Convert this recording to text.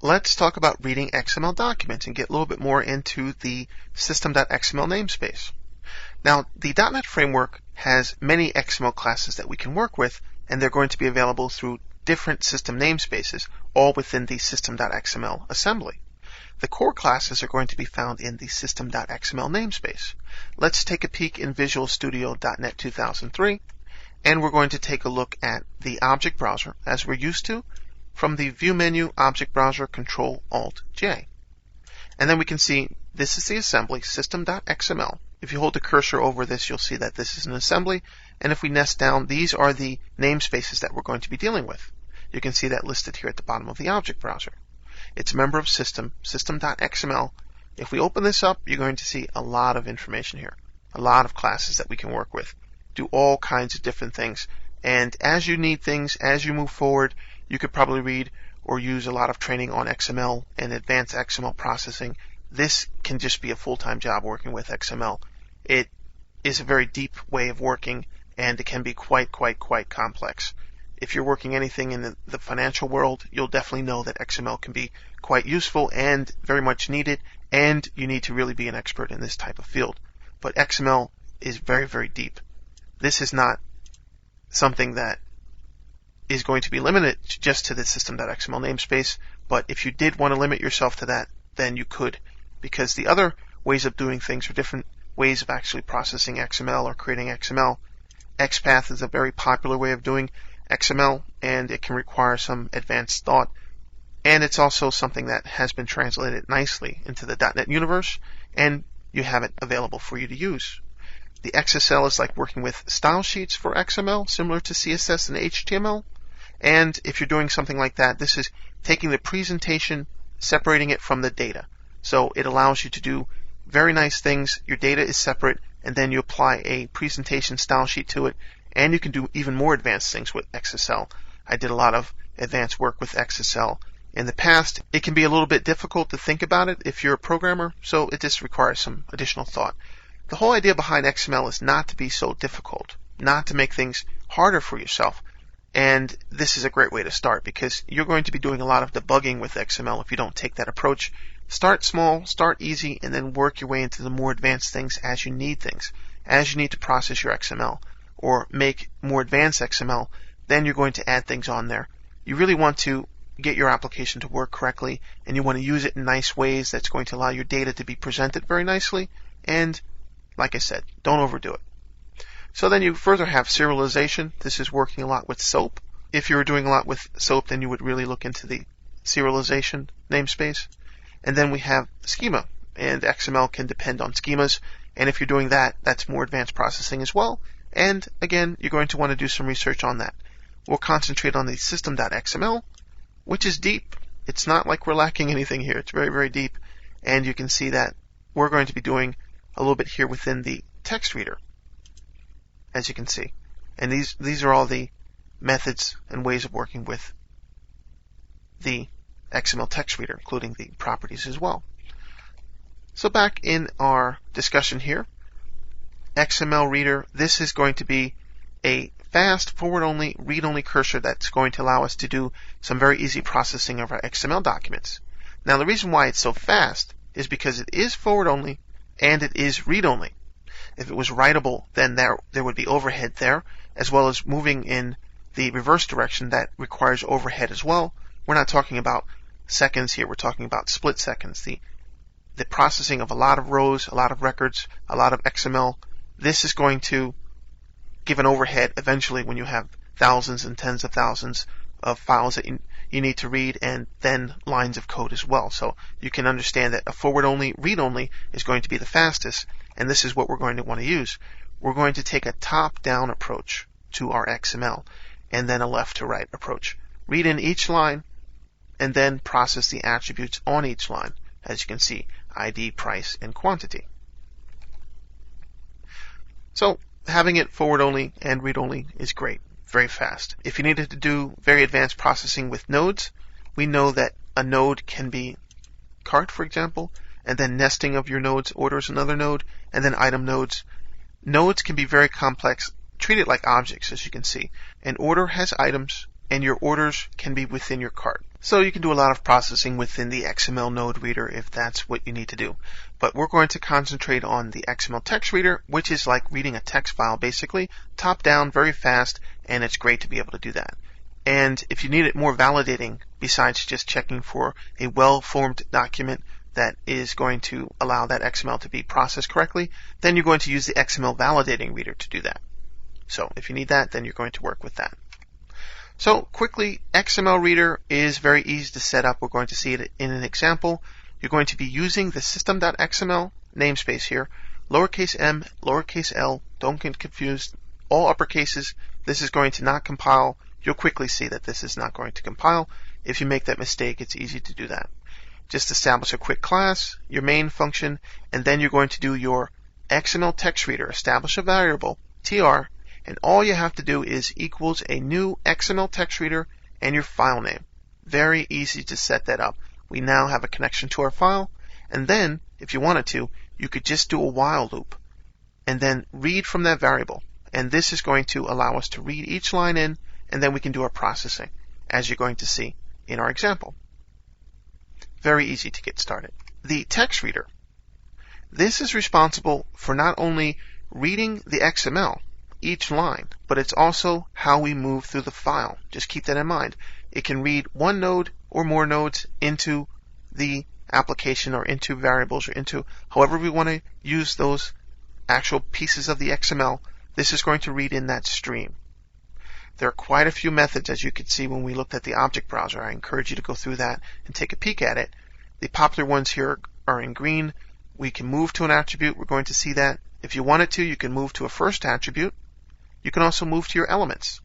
let's talk about reading XML documents and get a little bit more into the system.xml namespace. Now, the .NET framework has many XML classes that we can work with, and they're going to be available through different system namespaces, all within the system.xml assembly. The core classes are going to be found in the system.xml namespace. Let's take a peek in Visual Studio .NET 2003, and we're going to take a look at the object browser, as we're used to, from the View menu, Object Browser, Control-Alt-J. And then we can see this is the assembly, system.xml. If you hold the cursor over this, you'll see that this is an assembly. And if we nest down, these are the namespaces that we're going to be dealing with. You can see that listed here at the bottom of the object browser. It's a member of system, system.xml. If we open this up, you're going to see a lot of information here, a lot of classes that we can work with, do all kinds of different things. And as you need things, as you move forward, you could probably read or use a lot of training on XML and advanced XML processing. This can just be a full-time job working with XML. It is a very deep way of working, and it can be quite complex. If you're working anything in the financial world, you'll definitely know that XML can be quite useful and very much needed, and you need to really be an expert in this type of field. But XML is very deep. This is not something that is going to be limited just to the system.xml namespace, but if you did want to limit yourself to that, then you could, because the other ways of doing things are different ways of actually processing XML or creating XML. XPath is a very popular way of doing XML, and it can require some advanced thought, and it's also something that has been translated nicely into the .NET universe, and you have it available for you to use. The XSL is like working with style sheets for XML, similar to CSS and HTML. And if you're doing something like that, this is taking the presentation, separating it from the data. So it allows you to do very nice things. Your data is separate, and then you apply a presentation style sheet to it, and you can do even more advanced things with XSL. I did a lot of advanced work with XSL in the past. It can be a little bit difficult to think about it if you're a programmer, so it just requires some additional thought. The whole idea behind XML is not to be so difficult, not to make things harder for yourself. And this is a great way to start, because you're going to be doing a lot of debugging with XML if you don't take that approach. Start small, start easy, and then work your way into the more advanced things as you need things. As you need to process your XML or make more advanced XML, then you're going to add things on there. You really want to get your application to work correctly, and you want to use it in nice ways that's going to allow your data to be presented very nicely. And like I said, don't overdo it. So then you further have serialization. This is working a lot with SOAP. If you were doing a lot with SOAP, then you would really look into the serialization namespace. And then we have schema, and XML can depend on schemas. And if you're doing that, that's more advanced processing as well. And again, you're going to want to do some research on that. We'll concentrate on the system.xml, which is deep. It's not like we're lacking anything here. It's very deep. And you can see that we're going to be doing a little bit here within the text reader, as you can see. And these are all the methods and ways of working with the XML text reader, including the properties as well. So back in our discussion here, XML reader, this is going to be a fast, forward-only, read-only cursor that's going to allow us to do some very easy processing of our XML documents. Now the reason why it's so fast is because it is forward-only and it is read-only. If it was writable, then there would be overhead there, as well as moving in the reverse direction that requires overhead as well. We're not talking about seconds here, we're talking about split seconds. The processing of a lot of rows, a lot of records, a lot of XML, this is going to give an overhead eventually when you have thousands and tens of thousands of files that you need to read, and then lines of code as well. So you can understand that a forward-only, read-only is going to be the fastest, and this is what we're going to want to use. We're going to take a top-down approach to our XML, and then a left-to-right approach. Read in each line, and then process the attributes on each line, as you can see, ID, price, and quantity. So having it forward-only and read-only is great, very fast. If you needed to do very advanced processing with nodes, we know that a node can be cart, for example, and then nesting of your nodes orders another node, and then item nodes. Nodes can be very complex. Treat it like objects, as you can see. An order has items, and your orders can be within your cart. So you can do a lot of processing within the XML node reader if that's what you need to do. But we're going to concentrate on the XML text reader, which is like reading a text file basically, top down, very fast, and it's great to be able to do that. And if you need it more validating, besides just checking for a well-formed document that is going to allow that XML to be processed correctly, then you're going to use the XML validating reader to do that. So if you need that, then you're going to work with that. So quickly, XML reader is very easy to set up. We're going to see it in an example. You're going to be using the system.xml namespace here, lowercase m, lowercase l, don't get confused, all uppercases. This is going to not compile. You'll quickly see that this is not going to compile. If you make that mistake, it's easy to do that. Just establish a quick class, your main function, and then you're going to do your XML text reader. Establish a variable, tr, and all you have to do is equals a new XML text reader and your file name. Very easy to set that up. We now have a connection to our file, and then, if you wanted to, you could just do a while loop and then read from that variable. And this is going to allow us to read each line in, and then we can do our processing, as you're going to see in our example. Very easy to get started. The text reader. This is responsible for not only reading the XML, each line, but it's also how we move through the file. Just keep that in mind. It can read one node or more nodes into the application or into variables or into however we want to use those actual pieces of the XML. This is going to read in that stream. There are quite a few methods, as you could see when we looked at the object browser. I encourage you to go through that and take a peek at it. The popular ones here are in green. We can move to an attribute. We're going to see that. If you wanted to, you can move to a first attribute. You can also move to your elements.